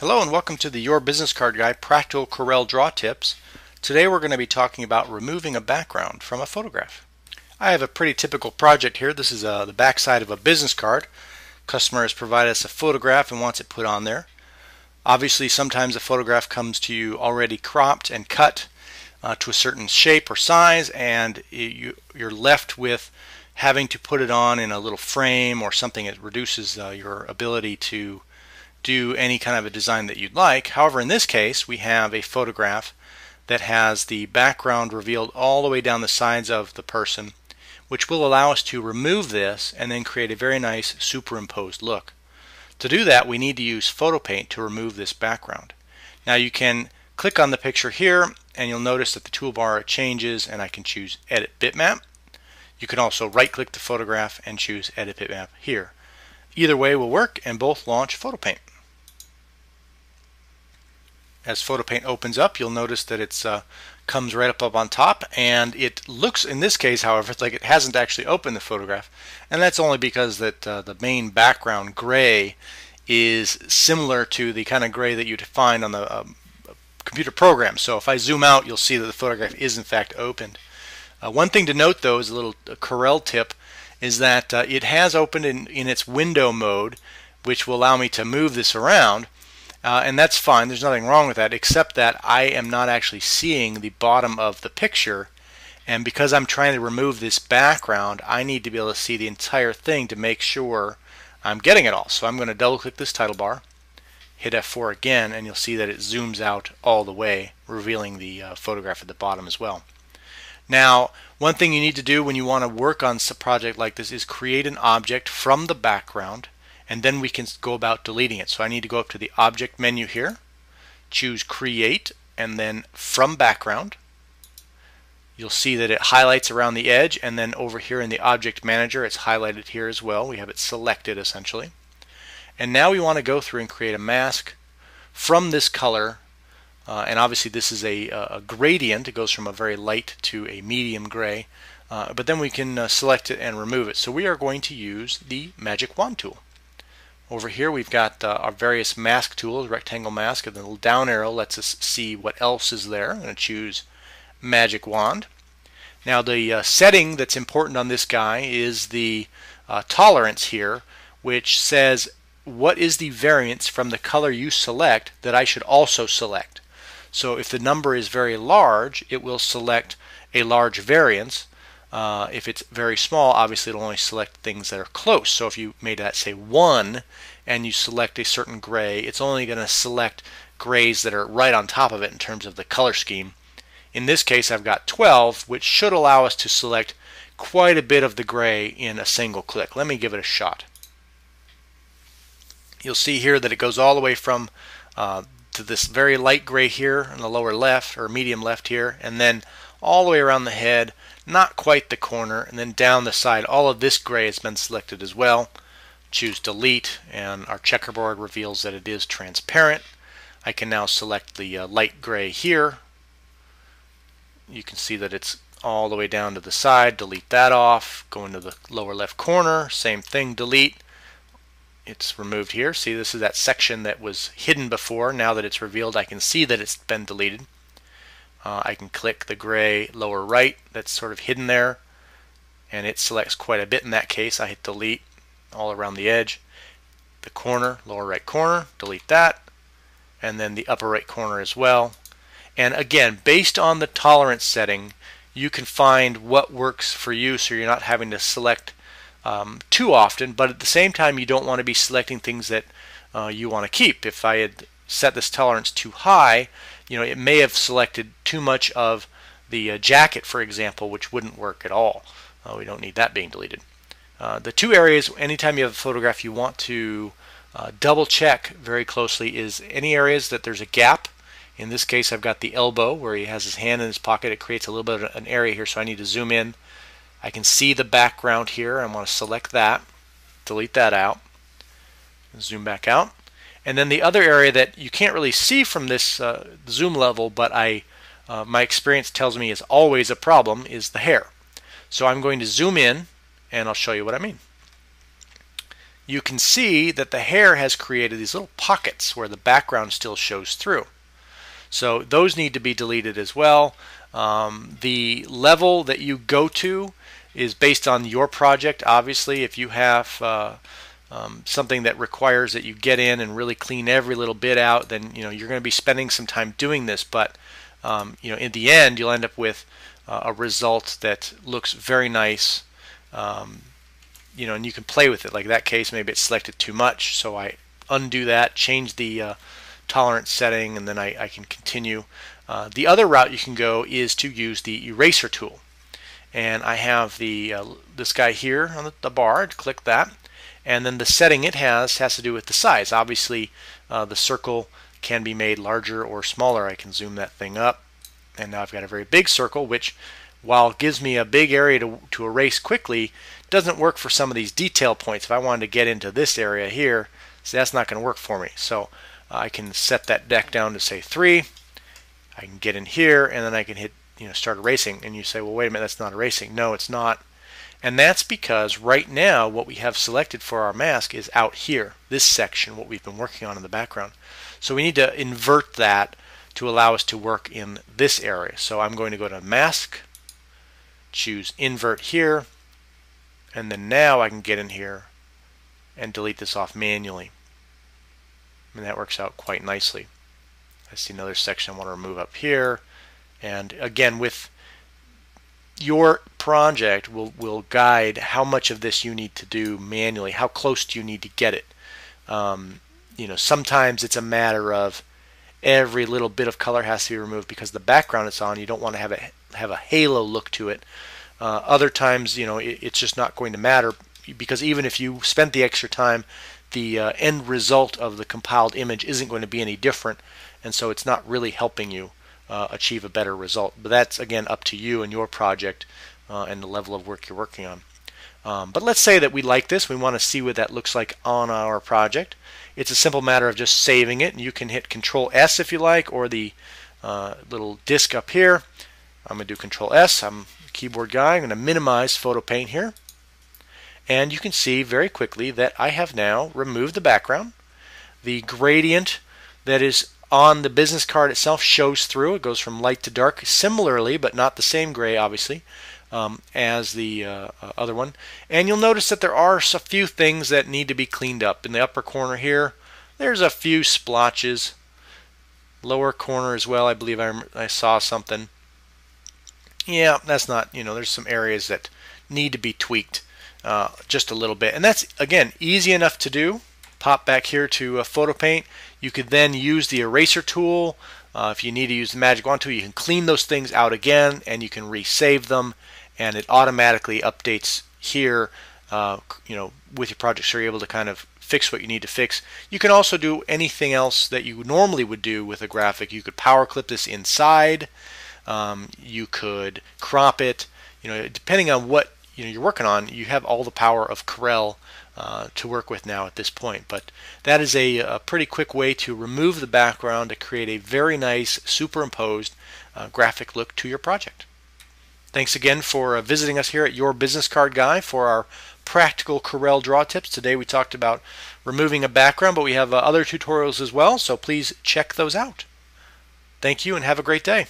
Hello and welcome to the Your Business Card Guy Practical Corel Draw Tips. Today we're going to be talking about removing a background from a photograph. I have a pretty typical project here. This is the back side of a business card. Customer has provided us a photograph and wants it put on there. Obviously sometimes a photograph comes to you already cropped and cut to a certain shape or size, and you're left with having to put it on in a little frame or something that reduces your ability to do any kind of a design that you'd like. However, in this case we have a photograph that has the background revealed all the way down the sides of the person, which will allow us to remove this and then create a very nice superimposed look. To do that, we need to use Photo Paint to remove this background. Now you can click on the picture here and you'll notice that the toolbar changes and I can choose Edit Bitmap. You can also right click the photograph and choose Edit Bitmap here. Either way will work and both launch Photo Paint. As Photo Paint opens up, you'll notice that it comes right up on top, and it looks, in this case however, like it hasn't actually opened the photograph, and that's only because that the main background gray is similar to the kind of gray that you'd find on the computer program. So if I zoom out, you'll see that the photograph is in fact opened. One thing to note though, is a little Corel tip, is that it has opened in its window mode, which will allow me to move this around. And that's fine, there's nothing wrong with that, except that I am not actually seeing the bottom of the picture, and because I'm trying to remove this background, I need to be able to see the entire thing to make sure I'm getting it all. So I'm going to double click this title bar, hit F4 again, and you'll see that it zooms out all the way, revealing the photograph at the bottom as well. Now, one thing you need to do when you want to work on a project like this is create an object from the background, and then we can go about deleting it. So I need to go up to the Object menu here, choose Create, and then From Background. You'll see that it highlights around the edge, and then over here in the Object Manager it's highlighted here as well. We have it selected essentially. And now we want to go through and create a mask from this color, and obviously this is a gradient. It goes from a very light to a medium gray, but then we can select it and remove it. So we are going to use the Magic Wand tool. Over here we've got our various mask tools, rectangle mask, and the little down arrow lets us see what else is there. I'm going to choose Magic Wand. Now the setting that's important on this guy is the tolerance here, which says what is the variance from the color you select that I should also select. So if the number is very large, it will select a large variance. If it's very small, obviously it'll only select things that are close. So if you made that say 1 and you select a certain gray, it's only going to select grays that are right on top of it in terms of the color scheme. In this case I've got 12, which should allow us to select quite a bit of the gray in a single click. Let me give it a shot. You'll see here that it goes all the way from to this very light gray here in the lower left, or medium left here, and then all the way around the head, not quite the corner, and then down the side. All of this gray has been selected as well. Choose Delete, and our checkerboard reveals that it is transparent. I can now select the light gray here. You can see that it's all the way down to the side. Delete that off. Go into the lower left corner, same thing, delete. It's removed here. See, this is that section that was hidden before. Now that it's revealed, I can see that it's been deleted. I can click the gray lower right that's sort of hidden there, and it selects quite a bit in that case. I hit delete all around the edge. The corner, lower right corner, delete that, and then the upper right corner as well. And again, based on the tolerance setting, you can find what works for you so you're not having to select too often, but at the same time you don't want to be selecting things that you want to keep. If I had set this tolerance too high, it may have selected too much of the jacket, for example, which wouldn't work at all. We don't need that being deleted. The two areas, anytime you have a photograph, you want to double check very closely is any areas that there's a gap. In this case, I've got the elbow where he has his hand in his pocket. It creates a little bit of an area here, so I need to zoom in. I can see the background here. I want to select that, delete that out, zoom back out. And then the other area that you can't really see from this zoom level, but my experience tells me is always a problem, is the hair. So I'm going to zoom in, and I'll show you what I mean. you can see that the hair has created these little pockets where the background still shows through. So those need to be deleted as well. The level that you go to is based on your project. Obviously, if you have something that requires that you get in and really clean every little bit out, then you're going to be spending some time doing this. But in the end, you'll end up with a result that looks very nice. And you can play with it. Like that case, maybe it's selected too much, so I undo that, change the tolerance setting, and then I can continue. The other route you can go is to use the eraser tool. And I have this guy here on the bar. I'd click that. And then the setting it has to do with the size. Obviously, the circle can be made larger or smaller. I can zoom that thing up. And now I've got a very big circle, which, while it gives me a big area to erase quickly, doesn't work for some of these detail points. If I wanted to get into this area here, see, that's not going to work for me. So I can set that deck down to say 3. I can get in here, and then I can hit start erasing. And you say, well, wait a minute, that's not erasing. No, it's not. And that's because right now what we have selected for our mask is out here, this section, what we've been working on in the background. So we need to invert that to allow us to work in this area. So I'm going to go to Mask, choose Invert here, and then now I can get in here and delete this off manually. And that works out quite nicely. I see another section I want to remove up here. And again, with your project will guide how much of this you need to do manually, how close do you need to get it. Sometimes it's a matter of every little bit of color has to be removed because the background it's on, you don't want to have a halo look to it. Other times, it's just not going to matter, because even if you spent the extra time, the end result of the compiled image isn't going to be any different, and so it's not really helping you achieve a better result. But that's, again, up to you and your project and the level of work you're working on. But let's say that we like this. We want to see what that looks like on our project. It's a simple matter of just saving it, and you can hit Control S if you like, or the little disk up here. I'm going to do Control S. I'm a keyboard guy. I'm going to minimize Photo Paint here. And you can see very quickly that I have now removed the background. The gradient that is on the business card itself shows through. It goes from light to dark similarly, but not the same gray, obviously, as the other one. And you'll notice that there are a few things that need to be cleaned up. In the upper corner here, there's a few splotches. Lower corner as well, I believe I saw something. Yeah, that's not, there's some areas that need to be tweaked just a little bit. And that's, again, easy enough to do. Pop back here to Photo Paint. You could then use the eraser tool. If you need to use the magic wand tool, you can clean those things out again, and you can resave them, and it automatically updates here with your project, so you're able to kind of fix what you need to fix. You can also do anything else that you normally would do with a graphic. You could power clip this inside. You could crop it. Depending on what you're working on, you have all the power of Corel to work with now at this point. But that is a pretty quick way to remove the background to create a very nice superimposed graphic look to your project. Thanks again for visiting us here at Your Business Card Guy for our practical Corel draw tips. Today we talked about removing a background, but we have other tutorials as well, so please check those out. Thank you and have a great day.